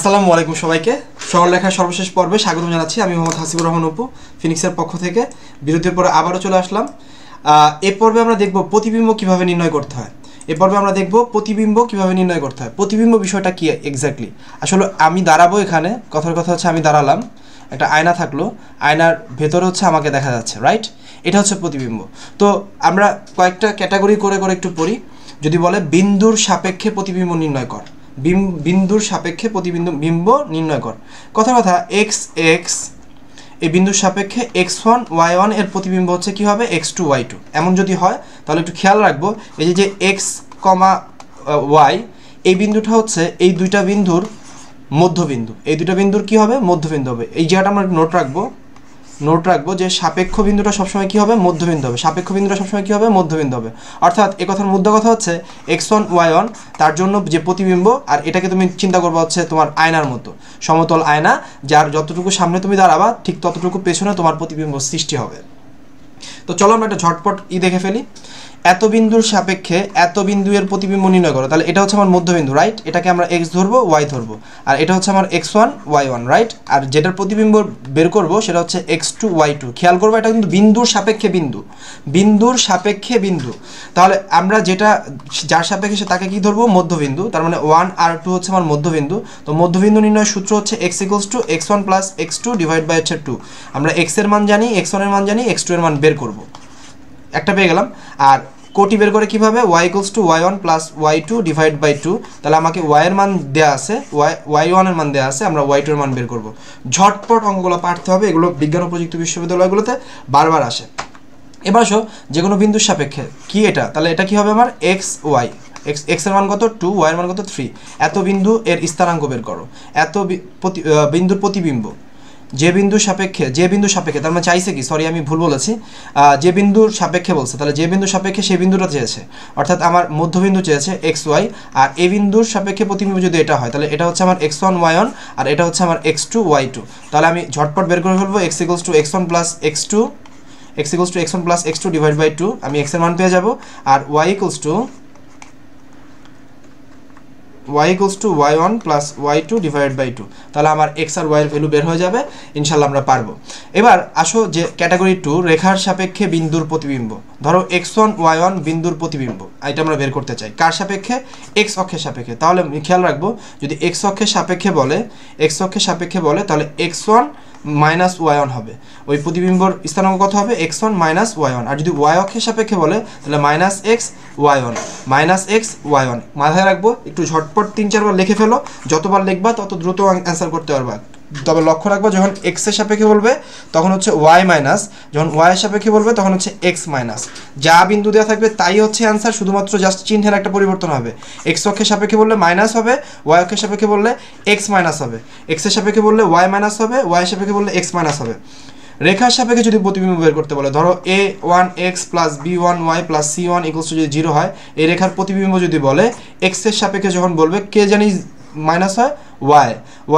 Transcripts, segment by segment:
আসসালামু আলাইকুম সবাইকে সরলরেখার সর্বশেষ পর্বে স্বাগত জানাচ্ছি। আমি মোহাম্মদ হাসিবুর রহমান অপু, ফিনিক্সের পক্ষ থেকে বিরতির পরে আবারও চলে আসলাম। এই পর্বে আমরা দেখব প্রতিবিম্ব কিভাবে নির্ণয় করতে হয়। এই পর্বে আমরা দেখব প্রতিবিম্ব কিভাবে নির্ণয় করতে হয়। প্রতিবিম্ব বিষয়টা কি এক্স্যাক্টলি, আসলে আমি দাঁড়াবো এখানে, কথার কথা হচ্ছে আমি দাঁড়ালাম, একটা আয়না থাকলো, আয়নার ভেতরে হচ্ছে আমাকে দেখা যাচ্ছে, রাইট? এটা হচ্ছে প্রতিবিম্ব। তো আমরা কয়েকটা ক্যাটাগরি করে করে একটু পড়ি। যদি বলে বিন্দুর সাপেক্ষে প্রতিবিম্ব নির্ণয় কর, বিন্দুর সাপেক্ষে প্রতিবিম্ব নির্ণয় কর, কথা এক্স এক্স এই বিন্দুর সাপেক্ষে x1 y1 এর প্রতিবিম্ব হচ্ছে কি হবে x2 y2। এমন যদি হয় তাহলে একটু খেয়াল রাখবো, এই যে x, y এই বিন্দুটা হচ্ছে এই দুইটা বিন্দুর মধ্যবিন্দু। এই দুটো বিন্দুর কি হবে? মধ্যবিন্দু হবে। এই জায়গাটা আমরা নোট রাখবো যে সাপেক্ষ বিন্দুটা সবসময় কি হবে? মধ্যবিন্দু হবে। সাপেক্ষ বিন্দুটা সবসময় কি হবে? মধ্যবিন্দু হবে। অর্থাৎ এই কথার মুদ্রা কথা হচ্ছে x1 y1 তার জন্য যে প্রতিবিম্ব, আর এটাকে তুমি চিন্তা করবা হচ্ছে তোমার আয়নার মতো, সমতল আয়না, যার যতটুকু সামনে তুমি দাঁড়াবা ঠিক ততটুকু পেছনে তোমার প্রতিবিম্ব সৃষ্টি হবে। তো চলো আমরা একটা ঝটপট দেখে ফেলি। এত বিন্দুর সাপেক্ষে এত বিন্দু এর প্রতিবিম্ব নির্ণয় করো। তাহলে এটা হচ্ছে আমার মধ্যবিন্দু, রাইট? এটাকে আমরা x ধরবো, y ধরবো, আর এটা হচ্ছে আমার x1 y1, রাইট? আর যেটার প্রতিবিম্ব বের করব সেটা হচ্ছে x2 y2। খেয়াল করবো এটা কিন্তু বিন্দুর সাপেক্ষে বিন্দু। তাহলে আমরা যার সাপেক্ষে তাকে কি ধরবো? মধ্যবিন্দু। তার মানে 1 আর 2 হচ্ছে আমার মধ্যবিন্দু। তো মধ্যবিন্দু নির্ণয়ের সূত্র হচ্ছে x = x1 + x2 / 2। আমরা x এর মান জানি, x1 এর মান জানি, x2 এর মান বের করব, একটা পেয়ে গেলাম। আর কোটি বের করে কিভাবে? y = y1 + y2 / 2। তাহলে আমাকে y এর মান দেয়া আছে, y1 এর মান দেয়া আছে, আমরা y2 এর মান বের করব। ঝটপট অঙ্কগুলো পারতে হবে, এগুলো বিজ্ঞান ও প্রযুক্তি বিশ্ববিদ্যালয়গুলোতে বারবার আসে। এবার আসো যে কোনো বিন্দুর সাপেক্ষে কি এটা, তাহলে এটা কি হবে আমার x y, x এর মান কত? 2, y এর মান কত? 3। এত বিন্দু এর স্থানাঙ্ক বের করো। এত বিন্দুর প্রতিবিম্ব যে বিন্দুর সাপেক্ষে তার মানে চাইছে কি, সরি আমি ভুল বলেছি, যে বিন্দুর সাপেক্ষে বলছে, তাহলে যে বিন্দুর সাপেক্ষে সেই বিন্দুটা চেয়েছে, অর্থাৎ আমার মধ্যবিন্দু চেয়েছে xy, আর এই বিন্দুর সাপেক্ষে প্রতিবিম্ব যদি এটা হয় তাহলে এটা হচ্ছে আমার x1 y1 আর এটা হচ্ছে আমার x2 y2। তাহলে আমি ঝটপট বের করে ফেলবো x = x1 + x2, x = x1 + x2 / 2। আমি x এর মান পেয়ে যাব। আর y = y1 + y2 / 2। তাহলে আমার x আর y এর ভ্যালু বের হয়ে যাবে, ইনশাআল্লাহ আমরা পারবো। এবার আসো যে ক্যাটাগরি 2, রেখার সাপেক্ষে বিন্দুর প্রতিবিম্ব। ধরো x1 y1 বিন্দুর প্রতিবিম্ব, এটা আমরা বের করতে চাই কার সাপেক্ষে? x অক্ষের সাপেক্ষে। তাহলে খেয়াল রাখবো, যদি x অক্ষের সাপেক্ষে বলে তাহলে x1 - y1 হবে। ওই প্রতিবিম্বর স্থানাঙ্ক কত হবে? x1 - y1। আর যদি y অক্ষের সাপেক্ষে বলে তাহলে -x y1। মাথায় রাখবো, একটু ঝটপট 3-4 বার লিখে ফেলো, যতবার লিখবা তত দ্রুত অ্যান্সার করতে পারবা। তবে লক্ষ্য রাখবো, যখন x এর সাপেক্ষে বলবে তখন হচ্ছে y মাইনাস, যখন y এর সাপেক্ষে বলবে তখন হচ্ছে x মাইনাস। যা বিন্দু দেওয়া থাকবে তাই হচ্ছে অ্যান্সার, শুধুমাত্র জাস্ট চিহ্নের একটা পরিবর্তন হবে। x অক্ষের সাপেক্ষে বললে মাইনাস হবে, y অক্ষের সাপেক্ষে বললে x মাইনাস হবে, x এর সাপেক্ষে বললে y মাইনাস হবে, y এর সাপেক্ষে বললে x মাইনাস হবে। রেখার সাপেক্ষে যদি প্রতিবিম্ব বের করতে বলে, ধরো a1x + b1y + c1 = যদি 0 হয়, এই রেখার প্রতিবিম্ব যদি বলে x এর সাপেক্ষে যখন বলবে কে জানি মাইনাস হয়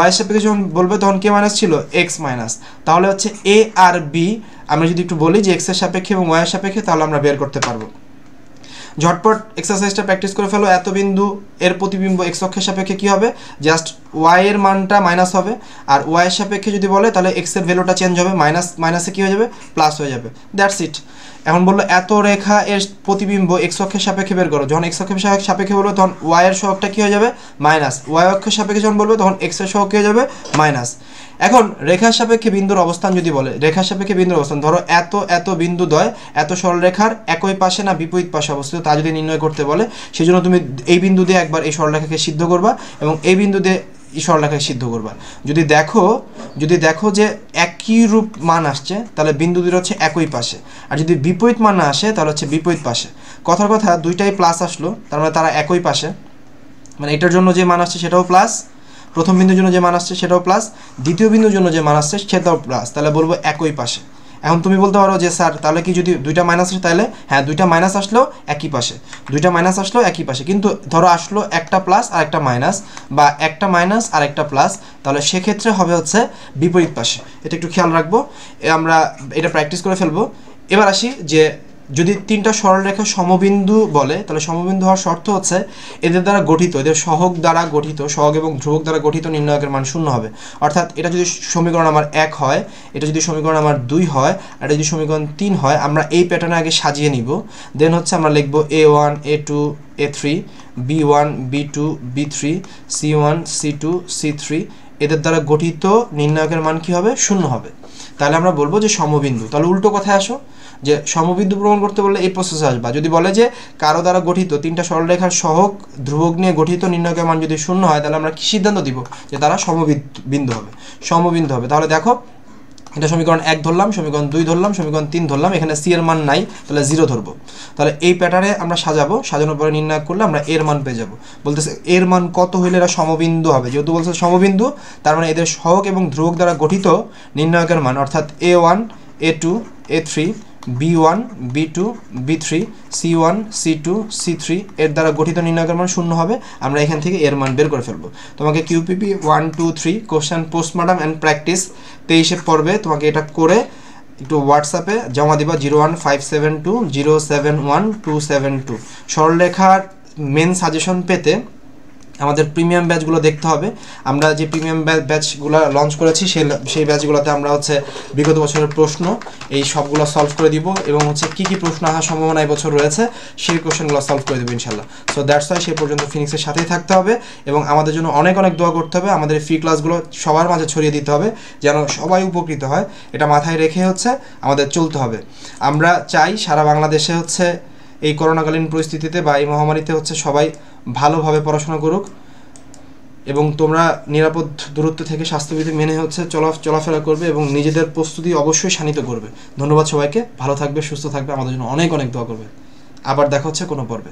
y এর সাপেক্ষে যখন বলবে তখন কে মাইনাস ছিল? x minus. তাহলে হচ্ছে a আর b আমরা যদি একটু বলি যে x এর সাপেক্ষে এবং y এর সাপেক্ষে, তাহলে আমরা বের করতে পারবো। ঝটপট এক্সারসাইজটা প্র্যাকটিস করে ফেলো। এত বিন্দু এর প্রতিবিম্ব x অক্ষের সাপেক্ষে কি হবে? জাস্ট y এর মানটা মাইনাস হবে, আর y এর সাপেক্ষে যদি বলে তাহলে x এর ভ্যালুটা চেঞ্জ হবে, মাইনাসে কি হয়ে যাবে? প্লাস হয়ে যাবে। That's it. এখন বললো এত রেখা এর প্রতিবিম্ব x অক্ষের সাপেক্ষে বের করো। যখন x অক্ষের সাপেক্ষে বলবো তখন y এর সহগটা কি হয়ে যাবে? মাইনাস। y অক্ষের সাপেক্ষে যখন বলবো তখন x এর সহগ কি হয়ে যাবে? মাইনাস। এখন রেখার সাপেক্ষে বিন্দুর অবস্থান যদি বলে, রেখার সাপেক্ষে বিন্দুর অবস্থান, ধরো এত বিন্দুদ্বয় এত সরলরেখার একই পাশে না বিপরীত পাশে অবস্থিত, তা যদি নির্ণয় করতে বলে, সেজন্য তুমি এই বিন্দু দিয়ে একবার এই সরলরেখাকে সিদ্ধ করবা এবং এই বিন্দু দিয়ে এই সরলরেখাকে সিদ্ধ করবা। যদি দেখো যে একই রূপ মান আসছে, তাহলে বিন্দু দুটো হচ্ছে একই পাশে, আর যদি বিপরীত মান না আসে তাহলে হচ্ছে বিপরীত পাশে। কথার কথা দুইটাই প্লাস আসলো, তার মানে তারা একই পাশে, মানে এটার জন্য যে মান আসছে সেটাও প্লাস, প্রথম বিন্দুর জন্য যে মান আসছে সেটাও প্লাস, দ্বিতীয় বিন্দুর জন্য যে মান আসছে সেটাও প্লাস, তাহলে বলবো একই পাশে। এখন তুমি বলতে পারো যে স্যার তাহলে কি যদি দুইটা মাইনাস আসে? তাহলে হ্যাঁ, দুইটা মাইনাস আসলেও একই পাশে, কিন্তু ধরো আসলো একটা প্লাস আর একটা মাইনাস, বা একটা মাইনাস আর একটা প্লাস, তাহলে সেক্ষেত্রে হবে হচ্ছে বিপরীত পাশে। এটা একটু খেয়াল রাখবো, আমরা এটা প্র্যাকটিস করে ফেলবো। এবার আসি যে যদি তিনটা সরলরেখা সমবিন্দু বলে তাহলে সমবিন্দু হওয়ার শর্ত হচ্ছে এদের দ্বারা গঠিত, এদের সহগ দ্বারা গঠিত, সহগ এবং ধ্রুবক দ্বারা গঠিত নির্ণায়কের মান শূন্য হবে। অর্থাৎ এটা যদি সমীকরণ আমার 1 হয়, এটা যদি সমীকরণ আমার 2 হয়, আর এটা যদি সমীকরণ 3 হয়, আমরা এই প্যাটার্নে আগে সাজিয়ে নিব। দেন হচ্ছে আমরা লিখব A1 A2 A3 B1 B2 B3 C1 C2 C3, এদের দ্বারা গঠিত নির্ণায়কের মান কি হবে? শূন্য হবে। তাহলে আমরা বলবো যে সমবিন্দু। তাহলে উল্টো কথায় আসো, যে সমবিন্দু প্রমাণ করতে বললে এই প্রসেসে আসবা। যদি বলে যে কারো দ্বারা গঠিত তিনটা সরলরেখার সহগ ধ্রুবক নিয়ে গঠিত নির্ণায়কের মান যদি শূন্য হয়, তাহলে আমরা কি সিদ্ধান্ত দিব? যে তারা সমবিন্দু হবে, সমবিন্দু হবে। তাহলে দেখো, এটা সমীকরণ 1 ধরলাম, সমীকরণ 2 ধরলাম, সমীকরণ 3 ধরলাম, এখানে সি এর মান নাই, তাহলে 0 ধরবো। তাহলে এই প্যাটার্নে আমরা সাজাবো, সাজানোর পরে নির্ণয় করলে আমরা এর মান পেয়ে যাবো। বলতেছে এর মান কত হইলে এরা সমবিন্দু হবে। যেহেতু বলছে সমবিন্দু, তার মানে এদের সহগ এবং ধ্রুবক দ্বারা গঠিত নির্ণায়কের মান, অর্থাৎ A1 A2 A3 B1 B2 B3 C1 C2 C3 এর দ্বারা গঠিত নির্ণায়কের মান শূন্য হবে। আমরা এখান থেকে এর মান বের করে ফেলবো। তোমাকে QPP 1 2 3 question post-mortem and practice 23 পর্বে তোমাকে এটা করে একটু হোয়াটসঅ্যাপে জমা দিবা 01572071272। সরলরেখার মেন সাজেশন পেতে আমাদের প্রিমিয়াম ব্যাচগুলো দেখতে হবে। আমরা যে প্রিমিয়াম ব্যাচগুলো লঞ্চ করেছি সেই ব্যাচগুলোতে আমরা হচ্ছে বিগত বছরের প্রশ্ন এই সবগুলো সলভ করে দিব, এবং হচ্ছে কী কী প্রশ্ন আসার সম্ভাবনা এই বছর রয়েছে সেই কোশ্চেনগুলো সলভ করে দেবো ইনশাল্লাহ। সো দ্যাটস ওয়াই সেই পর্যন্ত ফিনিক্সের সাথেই থাকতে হবে, এবং আমাদের জন্য অনেক অনেক দোয়া করতে হবে। আমাদের ফ্রি ক্লাসগুলো সবার মাঝে ছড়িয়ে দিতে হবে যেন সবাই উপকৃত হয়। এটা মাথায় রেখে হচ্ছে আমাদের চলতে হবে। আমরা চাই সারা বাংলাদেশে হচ্ছে এই করোনাকালীন পরিস্থিতিতে বা এই মহামারীতে হচ্ছে সবাই ভালোভাবে পড়াশোনা করুক, এবং তোমরা নিরাপদ দূরত্ব থেকে স্বাস্থ্যবিধি মেনে হচ্ছে চলাফেরা করবে, এবং নিজেদের প্রস্তুতি অবশ্যই শানিত করবে। ধন্যবাদ সবাইকে, ভালো থাকবে, সুস্থ থাকবে, আমাদের জন্য অনেক অনেক দোয়া করবে। আবার দেখা হচ্ছে কোনো পর্বে।